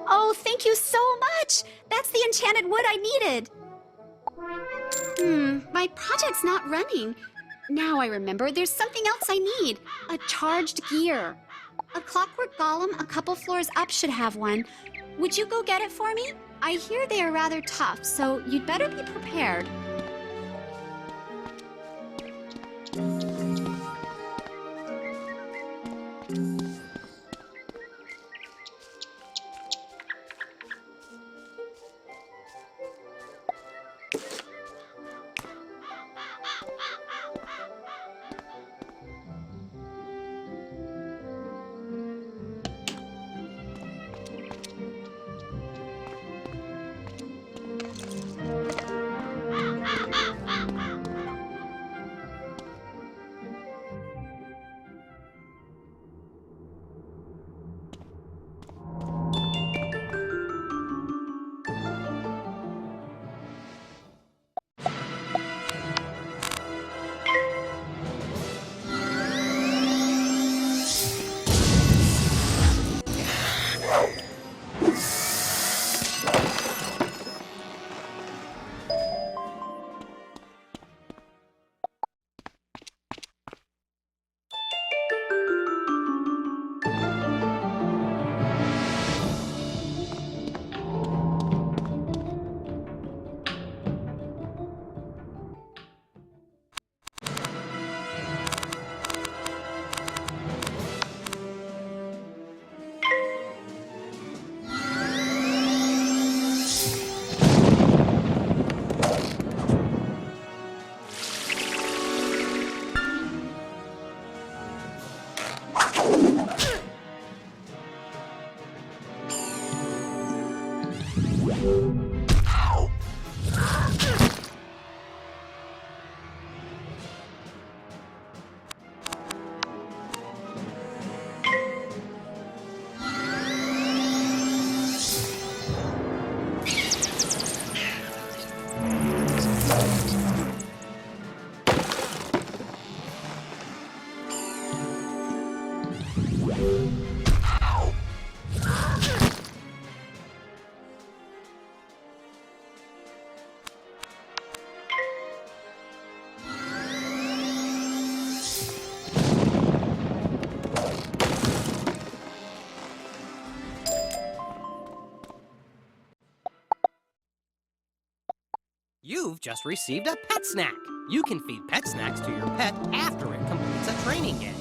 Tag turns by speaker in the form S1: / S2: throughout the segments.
S1: Oh, thank you so much! That's the enchanted wood I needed! My project's not running. Now I remember there's something else I need. A charged gear. A clockwork golem a couple floors up should have one. Would you go get it for me? I hear they are rather tough, so you'd better be prepared.
S2: You've just received a pet snack. You can feed pet snacks to your pet after it completes a training game.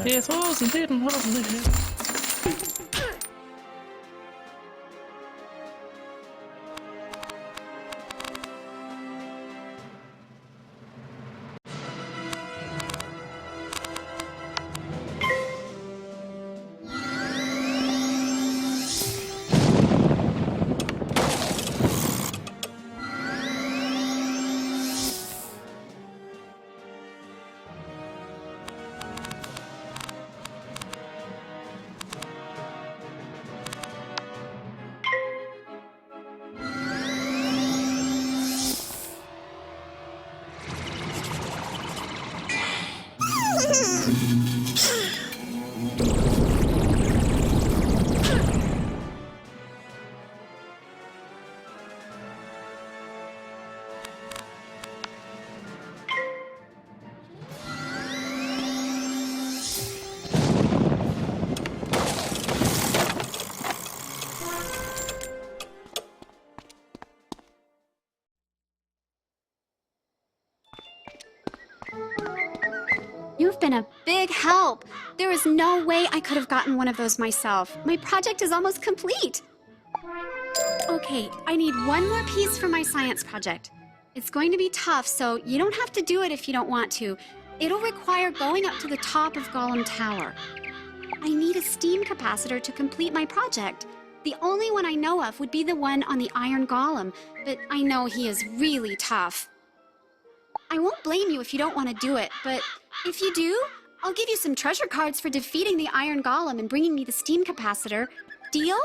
S3: Det är så som tiden har blivit.
S1: You've been a big help. There is no way I could have gotten one of those myself. My project is almost complete. Okay, I need one more piece for my science project. It's going to be tough, so you don't have to do it if you don't want to. It'll require going up to the top of Golem Tower. I need a steam capacitor to complete my project. The only one I know of would be the one on the Iron Golem, but I know he is really tough. I won't blame you if you don't want to do it, but if you do, I'll give you some treasure cards for defeating the Iron Golem and bringing me the steam capacitor. Deal?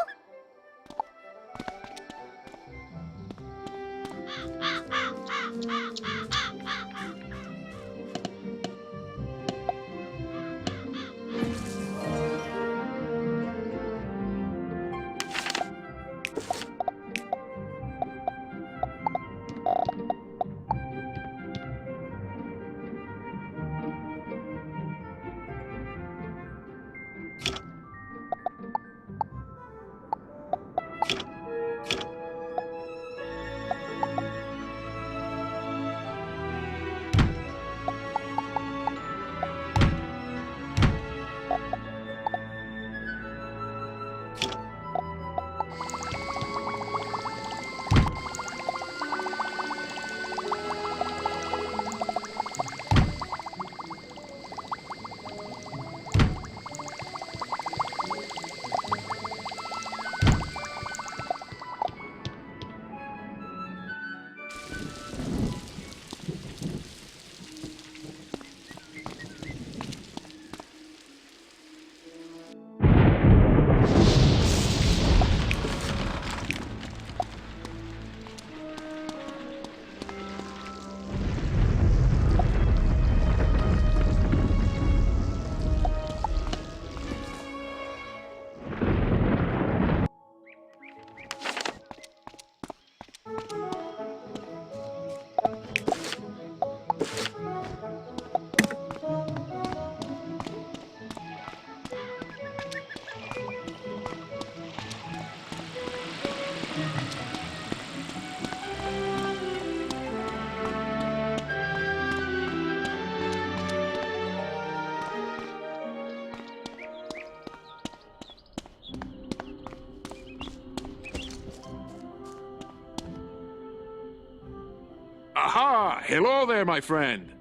S4: Aha! Hello there, my friend.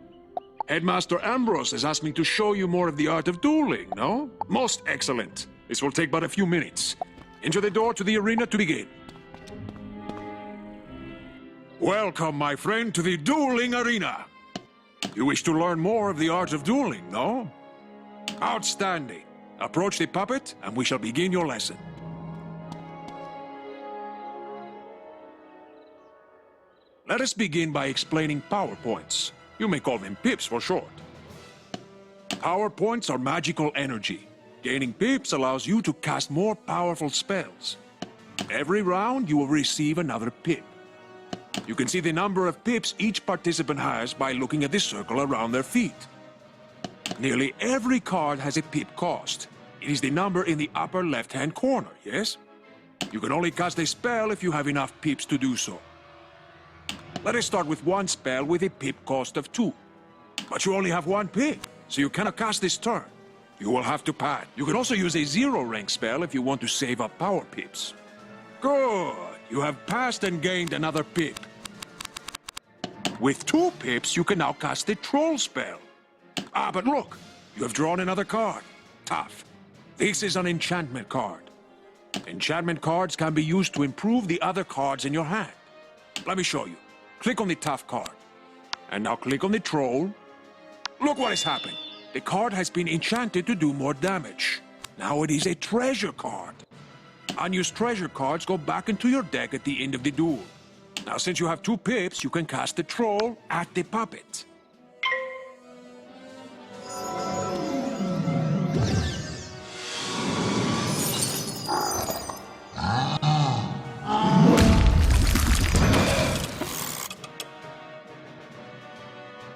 S4: Headmaster Ambrose has asked me to show you more of the art of dueling, no? Most excellent. This will take but a few minutes. Enter the door to the arena to begin. Welcome, my friend, to the dueling arena. You wish to learn more of the art of dueling, no? Outstanding. Approach the puppet, and we shall begin your lesson. Let us begin by explaining power points. You may call them pips for short. Power points are magical energy. Gaining pips allows you to cast more powerful spells. Every round, you will receive another pip. You can see the number of pips each participant has by looking at the circle around their feet. Nearly every card has a pip cost. It is the number in the upper left-hand corner, yes? You can only cast a spell if you have enough pips to do so. Let us start with one spell with a pip cost of 2. But you only have one pip, so you cannot cast this turn. You will have to pass. You can also use a 0-rank spell if you want to save up power pips. Good! You have passed and gained another pip. With 2 pips, you can now cast the Troll spell. Ah, but look! You have drawn another card. Tough. This is an enchantment card. Enchantment cards can be used to improve the other cards in your hand. Let me show you. Click on the Tough card. And now click on the Troll. Look what has happened. The card has been enchanted to do more damage. Now it is a treasure card. Unused treasure cards go back into your deck at the end of the duel. Now since you have 2 pips, you can cast the Troll at the puppet.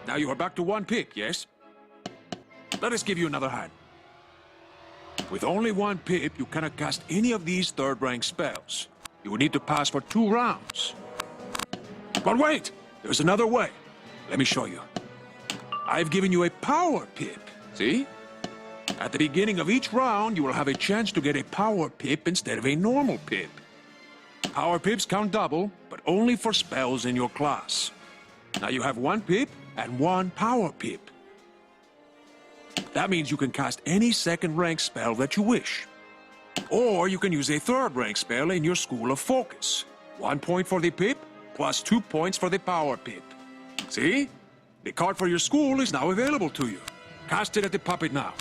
S4: Now you are back to 1 pip, yes? Let us give you another hand. With only 1 pip, you cannot cast any of these 3rd-rank spells. You will need to pass for 2 rounds. But wait! There's another way. Let me show you. I've given you a power pip, see? At the beginning of each round, you will have a chance to get a power pip instead of a normal pip. Power pips count double, but only for spells in your class. Now you have 1 pip and 1 power pip. That means you can cast any second-rank spell that you wish. Or you can use a third-rank spell in your School of Focus. 1 point for the pip, plus 2 points for the power pip. See? The card for your school is now available to you. Cast it at the puppet now.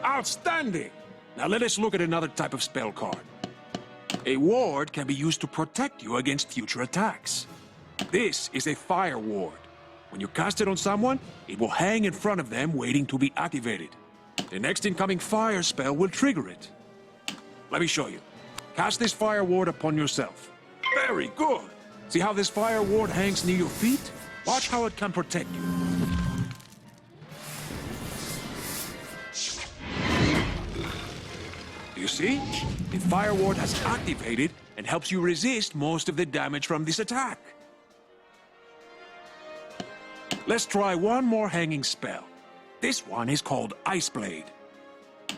S4: Outstanding! Now let us look at another type of spell card. A ward can be used to protect you against future attacks. This is a fire ward. When you cast it on someone, it will hang in front of them waiting to be activated. The next incoming fire spell will trigger it. Let me show you. Cast this fire ward upon yourself. Very good! See how this fire ward hangs near your feet? Watch how it can protect you. You see? The fire ward has activated and helps you resist most of the damage from this attack. Let's try one more hanging spell. This one is called Ice Blade.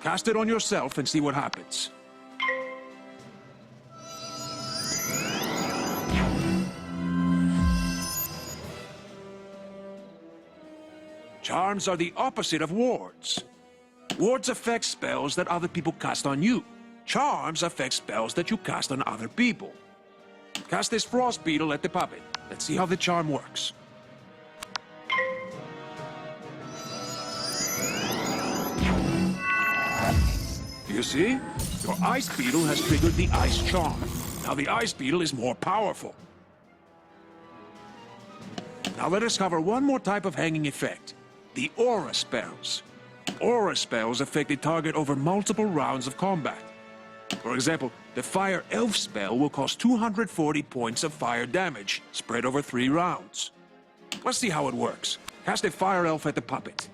S4: Cast it on yourself and see what happens. Charms are the opposite of wards. Wards affect spells that other people cast on you. Charms affect spells that you cast on other people. Cast this frost beetle at the puppet. Let's see how the charm works. You see? Your ice beetle has triggered the ice charm. Now the ice beetle is more powerful. Now let us cover one more type of hanging effect. The aura spells. Aura spells affect a target over multiple rounds of combat. For example, the Fire Elf spell will cost 240 points of fire damage, spread over 3 rounds. Let's see how it works. Cast a Fire Elf at the puppet.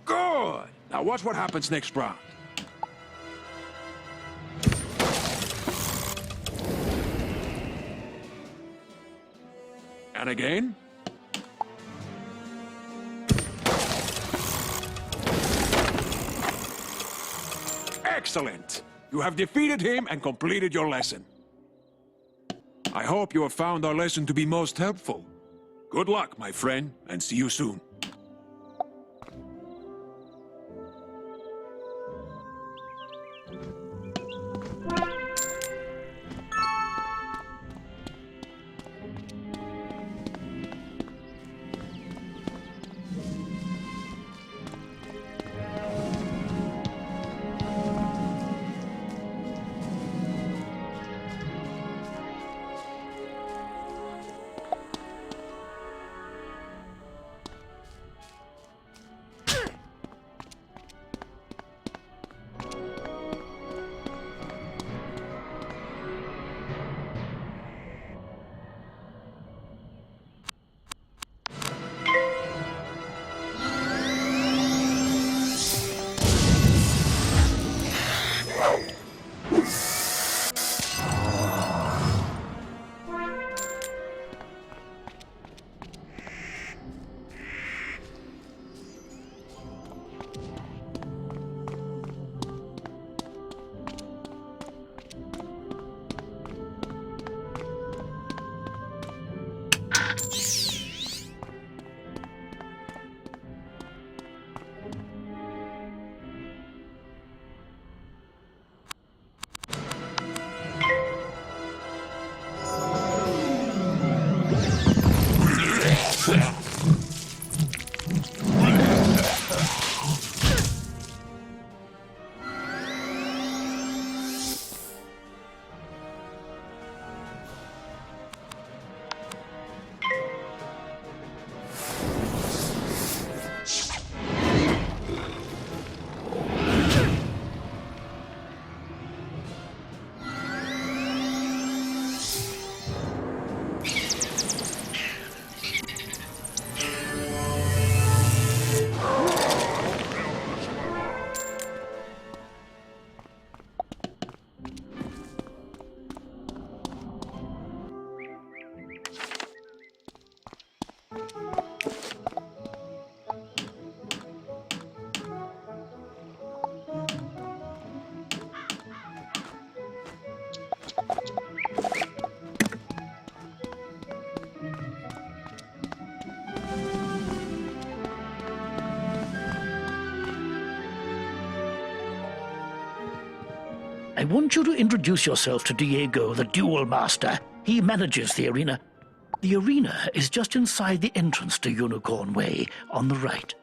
S4: Good! Now watch what happens next round. And again. Excellent! You have defeated him and completed your lesson. I hope you have found our lesson to be most helpful. Good luck, my friend, and see you soon.
S5: I want you to introduce yourself to Diego, the Duel Master. He manages the arena. The arena is just inside the entrance to Unicorn Way, on the right.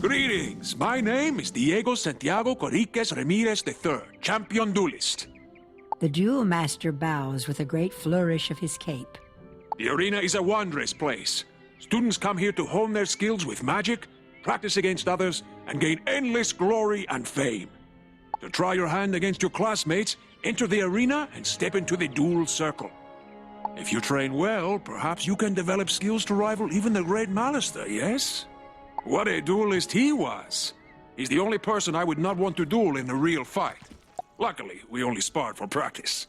S4: Greetings. My name is Diego Santiago Corriquez Ramirez III, champion duelist.
S6: The Duel Master bows with a great flourish of his cape.
S4: The arena is a wondrous place. Students come here to hone their skills with magic, practice against others, and gain endless glory and fame. To try your hand against your classmates, enter the arena and step into the duel circle. If you train well, perhaps you can develop skills to rival even the great Malorn, yes? What a duelist he was! He's the only person I would not want to duel in a real fight. Luckily, we only sparred for practice.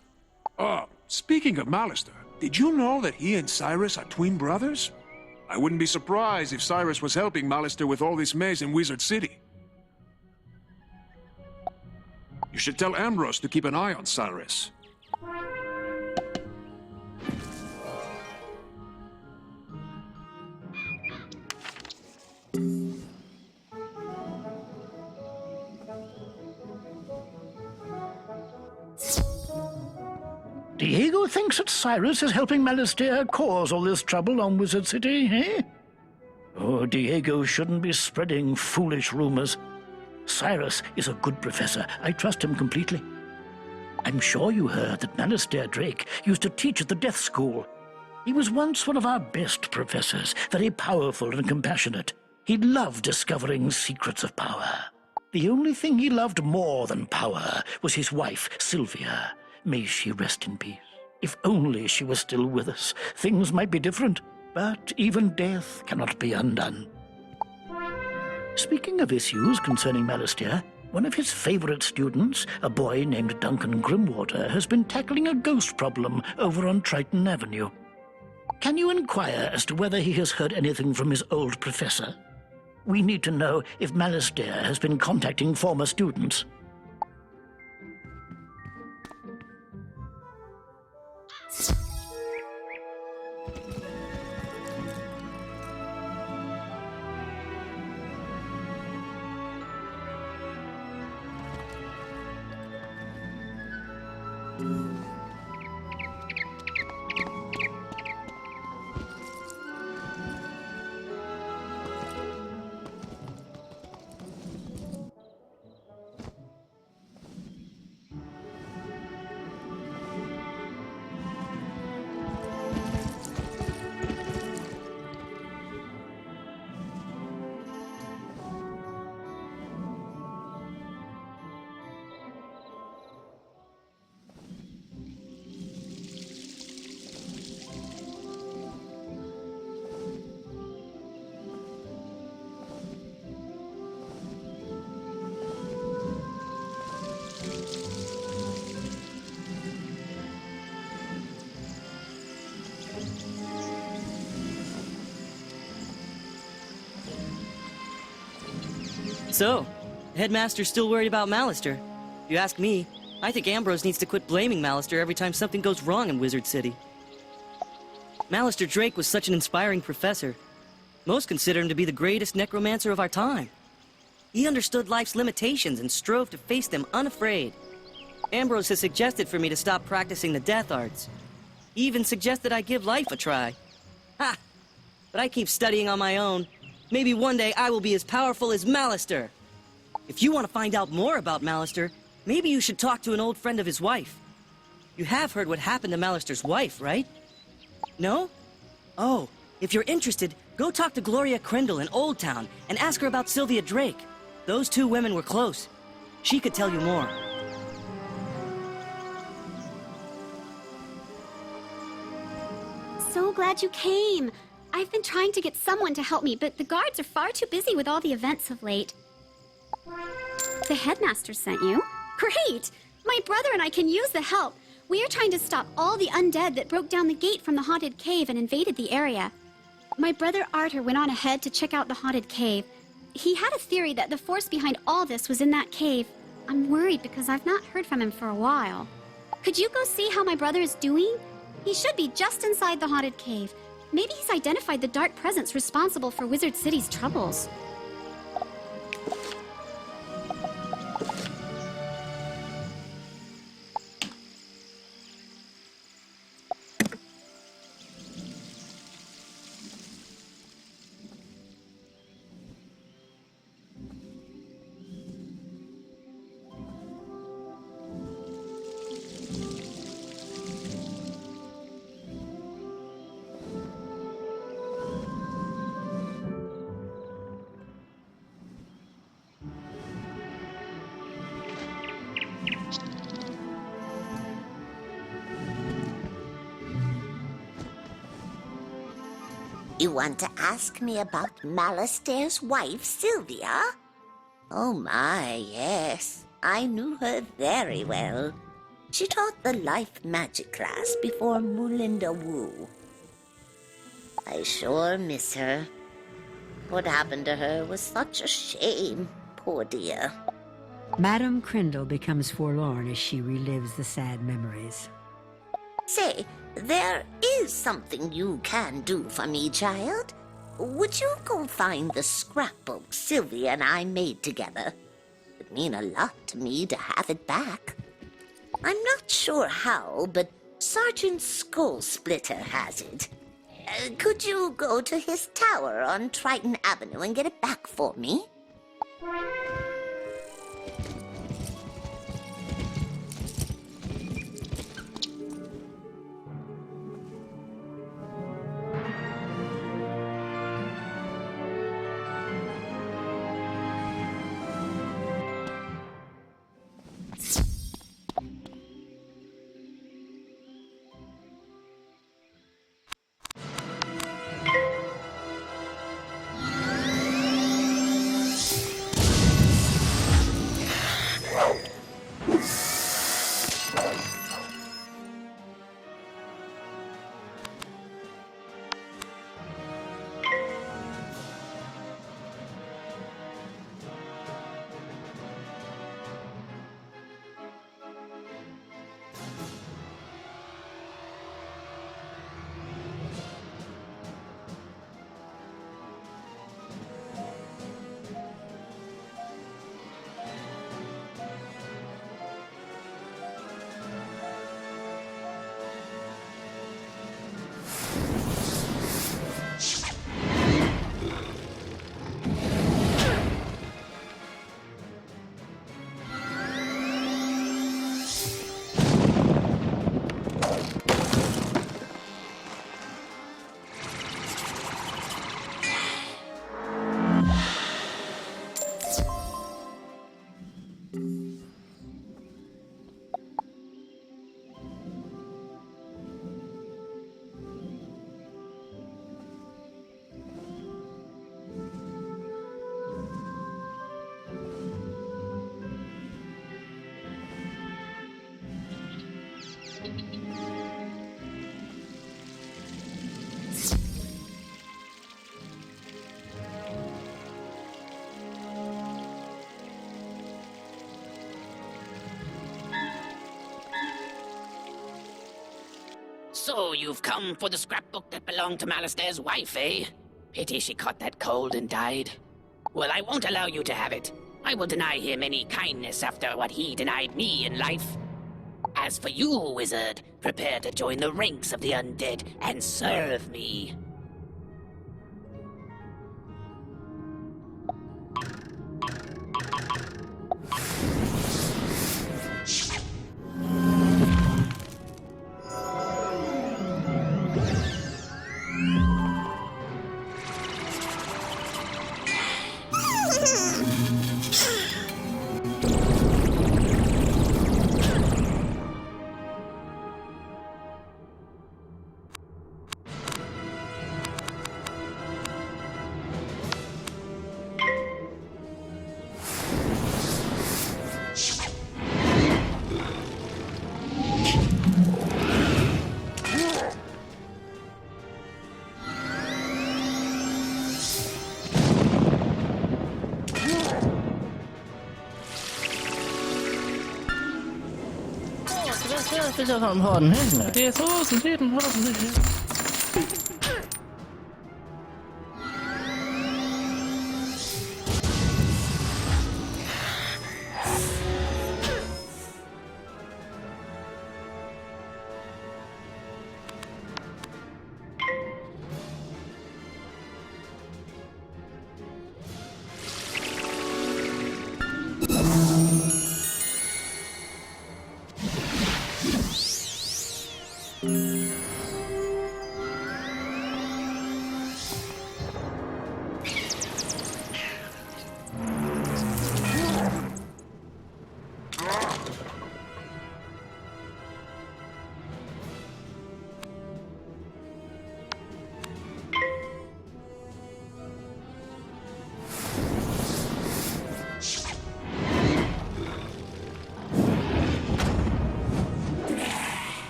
S4: Speaking of Malorn, did you know that he and Cyrus are twin brothers? I wouldn't be surprised if Cyrus was helping Malorn with all this mess in Wizard City. You should tell Ambrose to keep an eye on Cyrus.
S5: Diego thinks that Cyrus is helping Malorn cause all this trouble on Wizard City, eh? Oh, Diego shouldn't be spreading foolish rumors. Cyrus is a good professor. I trust him completely. I'm sure you heard that Malorn Drake used to teach at the Death School. He was once one of our best professors, very powerful and compassionate. He loved discovering secrets of power. The only thing he loved more than power was his wife, Sylvia. May she rest in peace. If only she was still with us, things might be different. But even death cannot be undone. Speaking of issues concerning Malorn, one of his favorite students, a boy named Duncan Grimwater, has been tackling a ghost problem over on Triton Avenue. Can you inquire as to whether he has heard anything from his old professor? We need to know if Malorn has been contacting former students.
S7: So, the headmaster's still worried about Malorn. If you ask me, I think Ambrose needs to quit blaming Malorn every time something goes wrong in Wizard City. Malorn Drake was such an inspiring professor. Most consider him to be the greatest necromancer of our time. He understood life's limitations and strove to face them unafraid. Ambrose has suggested for me to stop practicing the death arts. He even suggested I give life a try. Ha! But I keep studying on my own. Maybe one day I will be as powerful as Malorn. If you want to find out more about Malorn, maybe you should talk to an old friend of his wife. You have heard what happened to Malorn's wife, right? No? Oh, if you're interested, go talk to Gloria Crindle in Old Town and ask her about Sylvia Drake. Those two women were close. She could tell you more.
S1: So glad you came. I've been trying to get someone to help me, but the guards are far too busy with all the events of late. The headmaster sent you? Great! My brother and I can use the help. We're trying to stop all the undead that broke down the gate from the haunted cave and invaded the area. My brother Arthur went on ahead to check out the haunted cave. He had a theory that the force behind all this was in that cave. I'm worried because I've not heard from him for a while. Could you go see how my brother is doing? He should be just inside the haunted cave. Maybe he's identified the dark presence responsible for Wizard City's troubles.
S8: You want to ask me about Malorn's wife, Sylvia? Oh my, yes. I knew her very well. She taught the life magic class before Moolinda Woo. I sure miss her. What happened to her was such a shame, poor dear.
S6: Madame Crindle becomes forlorn as she relives the sad memories.
S8: Say, there is something you can do for me, child. Would you go find the scrapbook Sylvia and I made together? It'd mean a lot to me to have it back. I'm not sure how, but Sergeant Skullsplitter has it. Could you go to his tower on Triton Avenue and get it back for me?
S9: So you've come for the scrapbook that belonged to Malorn's wife, eh? Pity she caught that cold and died. Well, I won't allow you to have it. I will deny him any kindness after what he denied me in life. As for you, wizard, prepare to join the ranks of the undead and serve me.
S3: Let's just have hånden her. Det er såsen til den hånden her.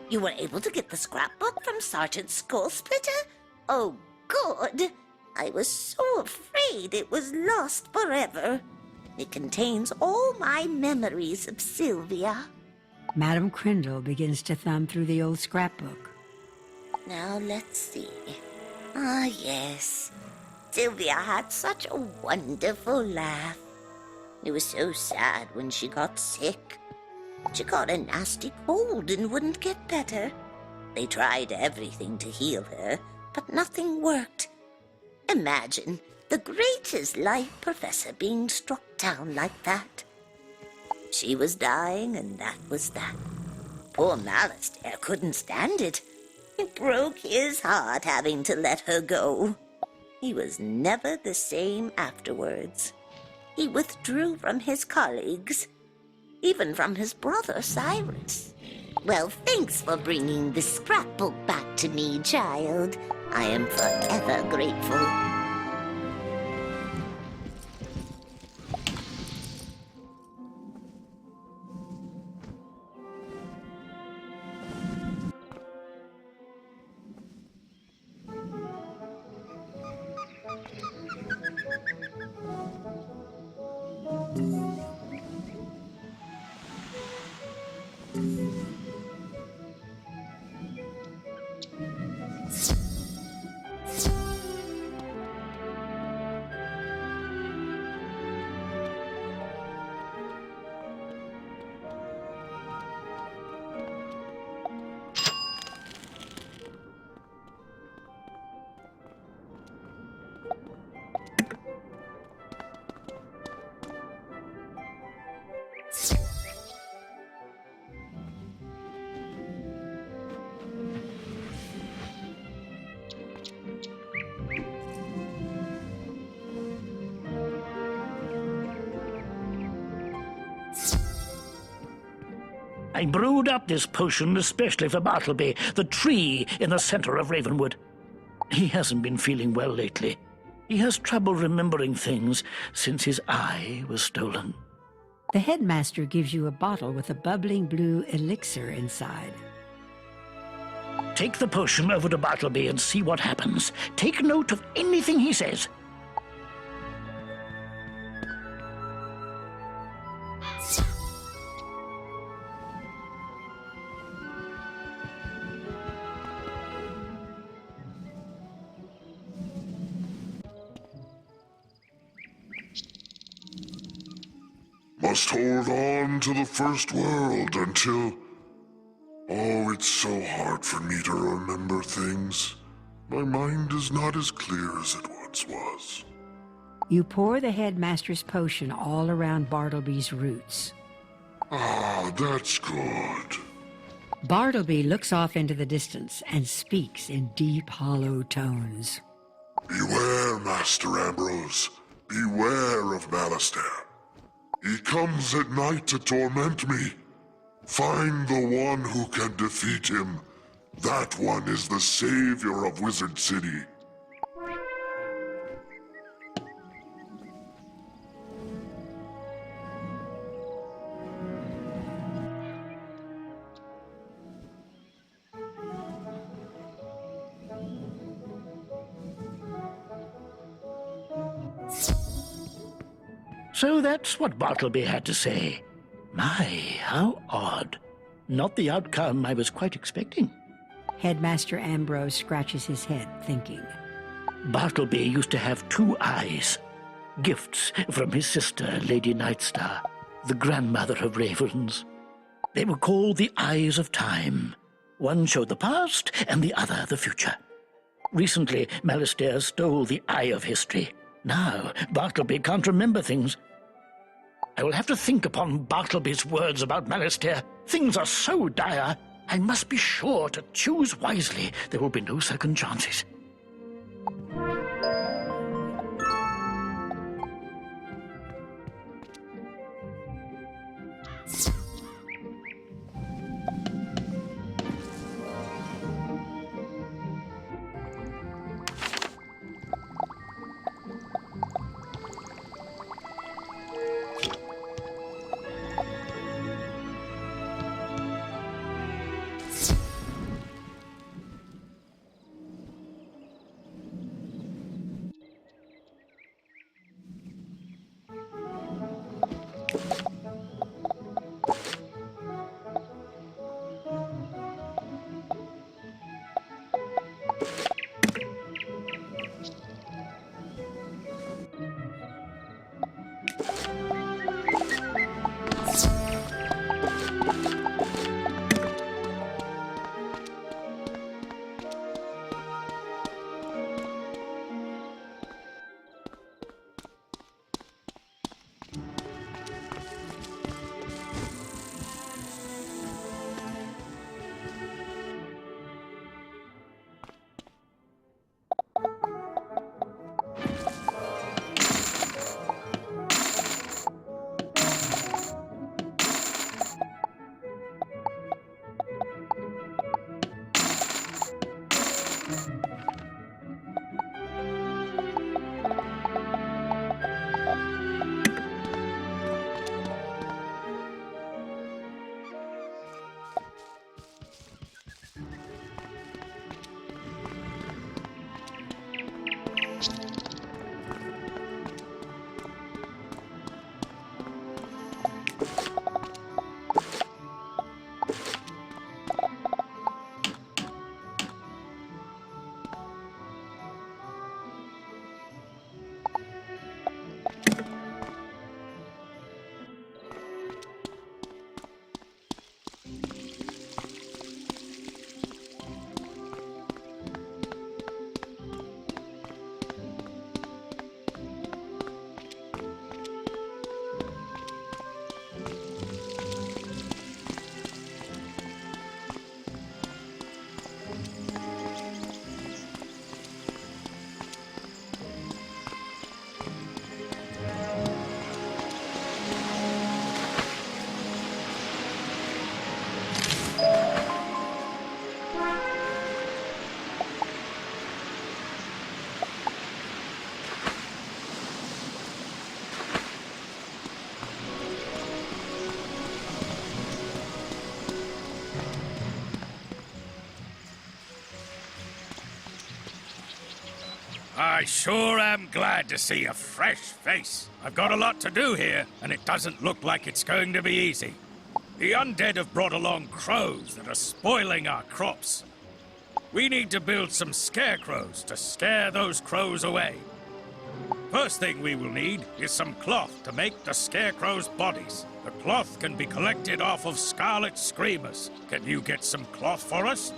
S8: You were able to get the scrapbook from Sergeant Skullsplitter? Oh, good. I was so afraid it was lost forever. It contains all my memories of Sylvia.
S6: Madame Crindle begins to thumb through the old scrapbook.
S8: Now, let's see. Ah, yes. Sylvia had such a wonderful laugh. It was so sad when she got sick. She got a nasty cold and wouldn't get better. They tried everything to heal her, but nothing worked. Imagine the greatest life professor being struck down like that. She was dying, and that was that. Poor Malorn couldn't stand it. It broke his heart having to let her go. He was never the same afterwards. He withdrew from his colleagues, even from his brother Cyrus. Well, thanks for bringing the scrapbook back to me, child. I am forever grateful.
S5: I brewed up this potion especially for Bartleby, the tree in the center of Ravenwood. He hasn't been feeling well lately. He has trouble remembering things since his eye was stolen.
S6: The headmaster gives you a bottle with a bubbling blue elixir inside.
S5: Take the potion over to Bartleby and see what happens. Take note of anything he says.
S10: Must hold on to the first world until... Oh, it's so hard for me to remember things. My mind is not as clear as it once was.
S6: You pour the headmaster's potion all around Bartleby's roots.
S10: Ah, that's good.
S6: Bartleby looks off into the distance and speaks in deep, hollow tones.
S10: Beware, Master Ambrose. Beware of Malorn. He comes at night to torment me. Find the one who can defeat him. That one is the savior of Wizard City.
S5: So that's what Bartleby had to say. My, how odd. Not the outcome I was quite expecting.
S6: Headmaster Ambrose scratches his head, thinking.
S5: Bartleby used to have 2 eyes. Gifts from his sister, Lady Nightstar, the grandmother of ravens. They were called the Eyes of Time. One showed the past, and the other the future. Recently, Malorn stole the Eye of History. Now, Bartleby can't remember things. I will have to think upon Bartleby's words about Malorn. Things are so dire, I must be sure to choose wisely. There will be no second chances.
S11: I sure am glad to see a fresh face. I've got a lot to do here, and it doesn't look like it's going to be easy. The undead have brought along crows that are spoiling our crops. We need to build some scarecrows to scare those crows away. First thing we will need is some cloth to make the scarecrows' bodies. The cloth can be collected off of Scarlet Screamers. Can you get some cloth for us?